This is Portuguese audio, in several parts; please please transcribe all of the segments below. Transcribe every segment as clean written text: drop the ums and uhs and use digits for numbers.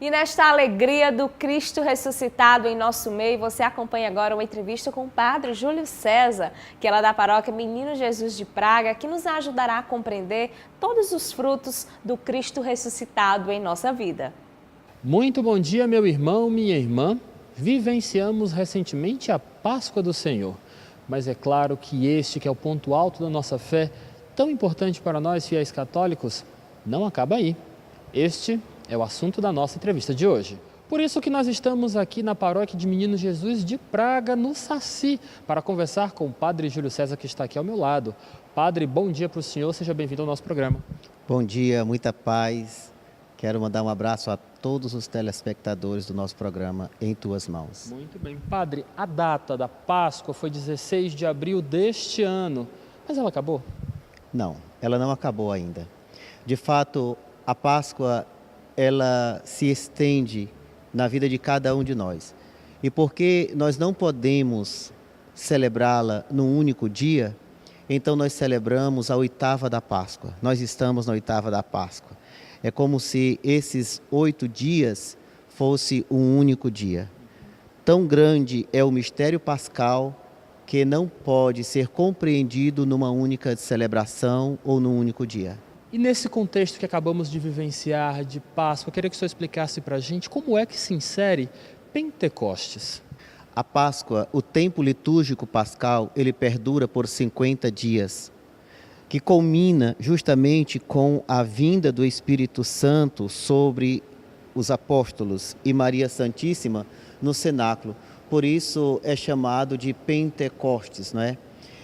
E nesta alegria do Cristo ressuscitado em nosso meio, você acompanha agora uma entrevista com o Padre Júlio César, que é lá da paróquia Menino Jesus de Praga, que nos ajudará a compreender todos os frutos do Cristo ressuscitado em nossa vida. Muito bom dia, meu irmão, minha irmã. Vivenciamos recentemente a Páscoa do Senhor, mas é claro que este, que é o ponto alto da nossa fé, tão importante para nós fiéis católicos, não acaba aí. Este é o assunto da nossa entrevista de hoje. Por isso que nós estamos aqui na paróquia de Menino Jesus de Praga, no Saci, para conversar com o Padre Júlio César, que está aqui ao meu lado. Padre, bom dia para o senhor, seja bem-vindo ao nosso programa. Bom dia, muita paz. Quero mandar um abraço a todos os telespectadores do nosso programa Em Tuas Mãos. Muito bem. Padre, a data da Páscoa foi 16 de abril deste ano, mas ela acabou? Não, ela não acabou ainda. De fato, a Páscoa, ela se estende na vida de cada um de nós. E porque nós não podemos celebrá-la num único dia, então nós celebramos a oitava da Páscoa. Nós estamos na oitava da Páscoa. É como se esses 8 dias fosse um único dia. Tão grande é o mistério pascal que não pode ser compreendido numa única celebração ou num único dia. E nesse contexto que acabamos de vivenciar de Páscoa, eu queria que o senhor explicasse para a gente como é que se insere Pentecostes. A Páscoa, o tempo litúrgico pascal, ele perdura por 50 dias, que culmina justamente com a vinda do Espírito Santo sobre os apóstolos e Maria Santíssima no cenáculo. Por isso é chamado de Pentecostes, não é?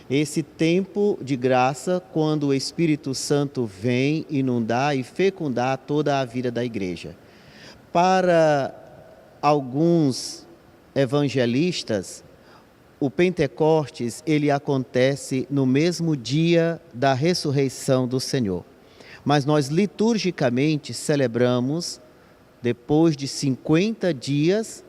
Esse tempo de graça, quando o Espírito Santo vem inundar e fecundar toda a vida da igreja. Para alguns evangelistas, o Pentecostes, ele acontece no mesmo dia da ressurreição do Senhor. Mas nós liturgicamente celebramos, depois de 50 dias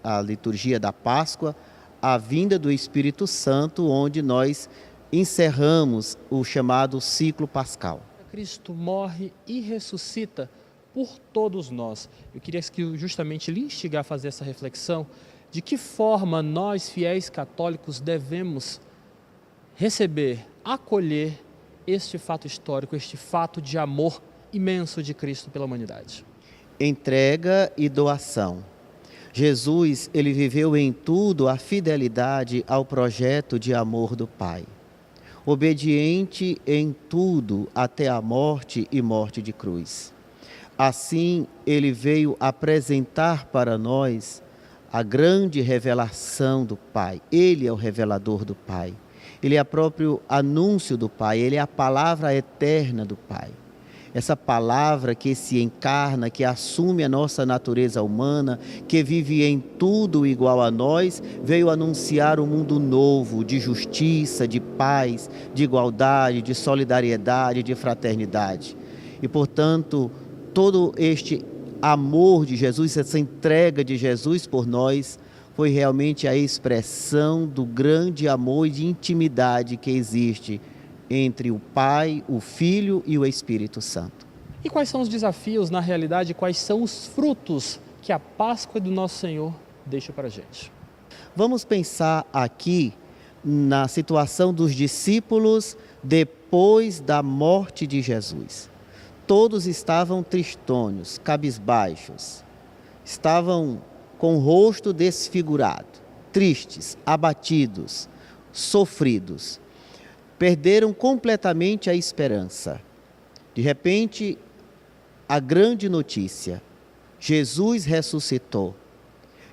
a liturgia da Páscoa, a vinda do Espírito Santo, onde nós encerramos o chamado ciclo pascal. Cristo morre e ressuscita por todos nós. Eu queria que justamente lhe instigar a fazer essa reflexão de que forma nós, fiéis católicos, devemos receber, acolher este fato histórico, este fato de amor imenso de Cristo pela humanidade. Entrega e doação. Jesus, ele viveu em tudo a fidelidade ao projeto de amor do Pai. Obediente em tudo até a morte e morte de cruz. Assim, ele veio apresentar para nós a grande revelação do Pai. Ele é o revelador do Pai. Ele é o próprio anúncio do Pai. Ele é a palavra eterna do Pai. Essa palavra que se encarna, que assume a nossa natureza humana, que vive em tudo igual a nós, veio anunciar um mundo novo de justiça, de paz, de igualdade, de solidariedade, de fraternidade. E, portanto, todo este amor de Jesus, essa entrega de Jesus por nós, foi realmente a expressão do grande amor e de intimidade que existe entre o Pai, o Filho e o Espírito Santo. E quais são os desafios, na realidade, quais são os frutos que a Páscoa do nosso Senhor deixa para a gente? Vamos pensar aqui na situação dos discípulos depois da morte de Jesus. Todos estavam tristonhos, cabisbaixos, estavam com o rosto desfigurado, tristes, abatidos, sofridos. Perderam completamente a esperança. De repente, a grande notícia: Jesus ressuscitou.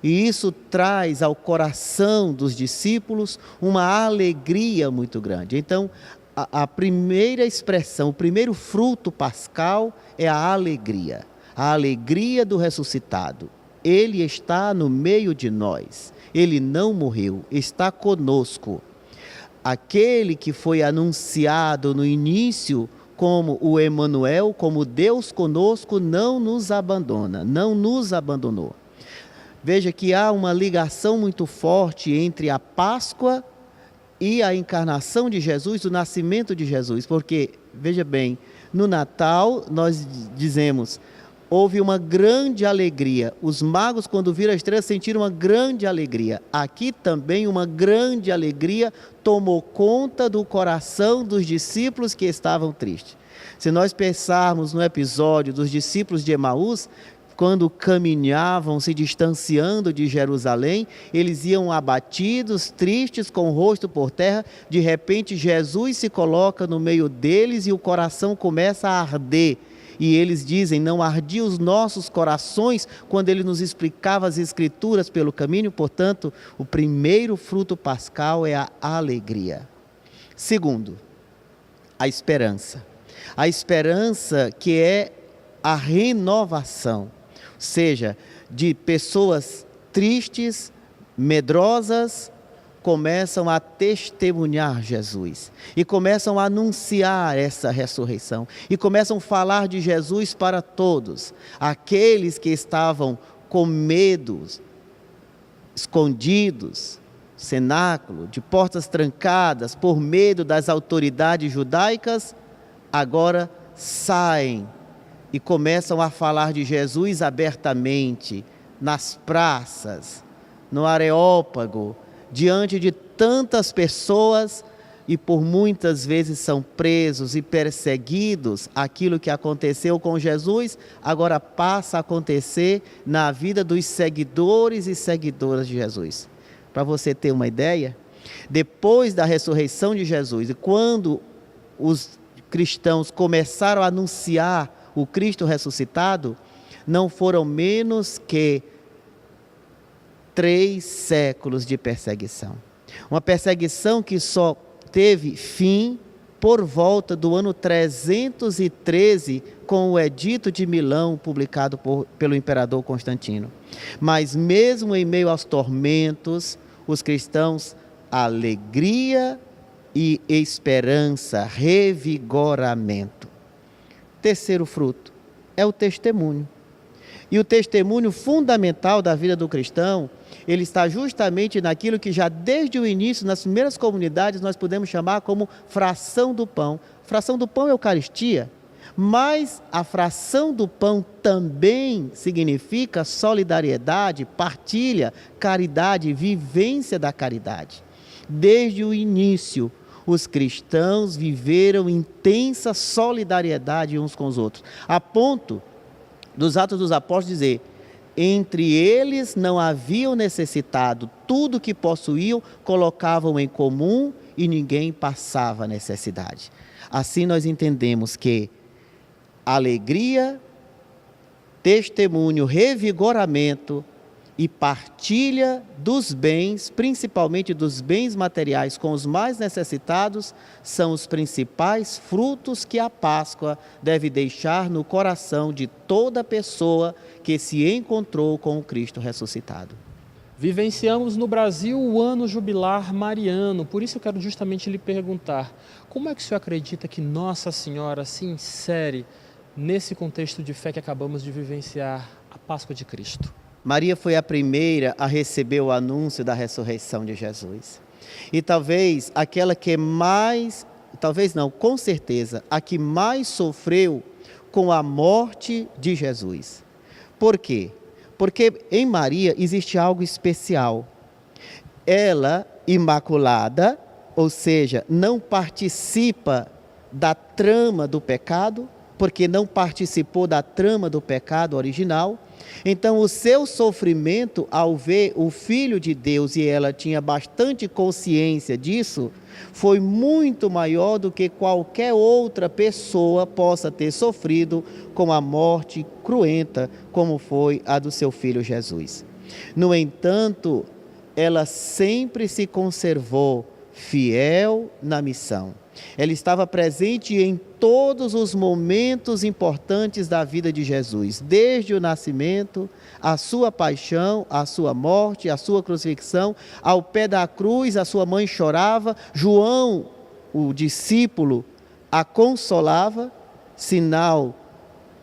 E isso traz ao coração dos discípulos uma alegria muito grande. Então, a primeira expressão, o primeiro fruto pascal é a alegria do ressuscitado. Ele está no meio de nós, ele não morreu, está conosco. Aquele que foi anunciado no início como o Emanuel, como Deus conosco, não nos abandona, não nos abandonou. Veja que há uma ligação muito forte entre a Páscoa e a encarnação de Jesus, o nascimento de Jesus, porque, veja bem, no Natal nós dizemos, houve uma grande alegria. Os magos, quando viram a estrela, sentiram uma grande alegria. Aqui também uma grande alegria tomou conta do coração dos discípulos que estavam tristes. Se nós pensarmos no episódio dos discípulos de Emaús, quando caminhavam se distanciando de Jerusalém, eles iam abatidos, tristes, com o rosto por terra. De repente, Jesus se coloca no meio deles e o coração começa a arder. E eles dizem, não ardiam os nossos corações quando ele nos explicava as Escrituras pelo caminho. Portanto, o primeiro fruto pascal é a alegria. Segundo, a esperança. A esperança que é a renovação, ou seja, de pessoas tristes, medrosas, começam a testemunhar Jesus e começam a anunciar essa ressurreição e começam a falar de Jesus para todos. Aqueles que estavam com medo, escondidos, cenáculo, de portas trancadas, por medo das autoridades judaicas, agora saem e começam a falar de Jesus abertamente, nas praças, no Areópago, diante de tantas pessoas, e por muitas vezes são presos e perseguidos. Aquilo que aconteceu com Jesus, agora passa a acontecer na vida dos seguidores e seguidoras de Jesus. Para você ter uma ideia, depois da ressurreição de Jesus, e quando os cristãos começaram a anunciar o Cristo ressuscitado, não foram menos que 3 séculos de perseguição. Uma perseguição que só teve fim por volta do ano 313, com o Edito de Milão, publicado pelo imperador Constantino. Mas mesmo em meio aos tormentos, os cristãos, alegria e esperança, revigoramento. Terceiro fruto é o testemunho. E o testemunho fundamental da vida do cristão, ele está justamente naquilo que já desde o início, nas primeiras comunidades, nós podemos chamar como fração do pão. Fração do pão é Eucaristia, mas a fração do pão também significa solidariedade, partilha, caridade, vivência da caridade. Desde o início, os cristãos viveram intensa solidariedade uns com os outros, a ponto dos Atos dos Apóstolos dizer, entre eles não haviam necessitado, tudo que possuíam colocavam em comum e ninguém passava necessidade. Assim nós entendemos que alegria, testemunho, revigoramento e partilha dos bens, principalmente dos bens materiais com os mais necessitados, são os principais frutos que a Páscoa deve deixar no coração de toda pessoa que se encontrou com o Cristo ressuscitado. Vivenciamos no Brasil o ano jubilar mariano, por isso eu quero justamente lhe perguntar, como é que o senhor acredita que Nossa Senhora se insere nesse contexto de fé que acabamos de vivenciar, a Páscoa de Cristo? Maria foi a primeira a receber o anúncio da ressurreição de Jesus. E talvez aquela que mais, talvez não, com certeza, a que mais sofreu com a morte de Jesus. Por quê? Porque em Maria existe algo especial. Ela, imaculada, ou seja, não participa da trama do pecado, porque não participou da trama do pecado original. Então, o seu sofrimento ao ver o Filho de Deus, e ela tinha bastante consciência disso, foi muito maior do que qualquer outra pessoa possa ter sofrido com a morte cruenta, como foi a do seu Filho Jesus. No entanto, ela sempre se conservou fiel na missão. Ela estava presente em todos os momentos importantes da vida de Jesus, desde o nascimento, a sua paixão, a sua morte, a sua crucifixão, ao pé da cruz a sua mãe chorava, João, o discípulo, a consolava, sinal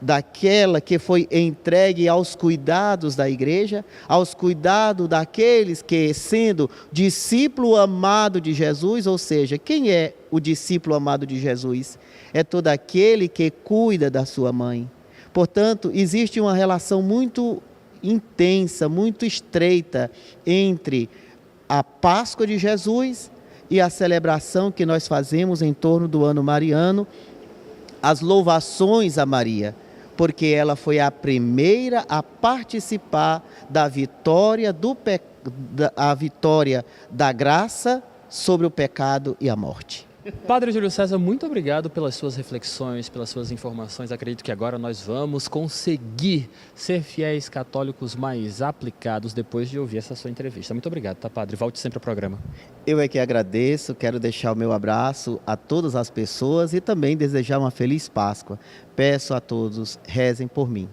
daquela que foi entregue aos cuidados da igreja, aos cuidados daqueles que, sendo discípulo amado de Jesus, ou seja, quem é o discípulo amado de Jesus? É todo aquele que cuida da sua mãe, Portanto, existe uma relação muito intensa, muito estreita entre a Páscoa de Jesus e a celebração que nós fazemos em torno do ano mariano, as louvações a Maria, porque ela foi a primeira a participar da vitória a vitória da graça sobre o pecado e a morte. Padre Júlio César, muito obrigado pelas suas reflexões, pelas suas informações. Acredito que agora nós vamos conseguir ser fiéis católicos mais aplicados depois de ouvir essa sua entrevista. Muito obrigado, tá, Padre? Volte sempre ao programa. Eu é que agradeço, quero deixar o meu abraço a todas as pessoas e também desejar uma feliz Páscoa. Peço a todos, rezem por mim.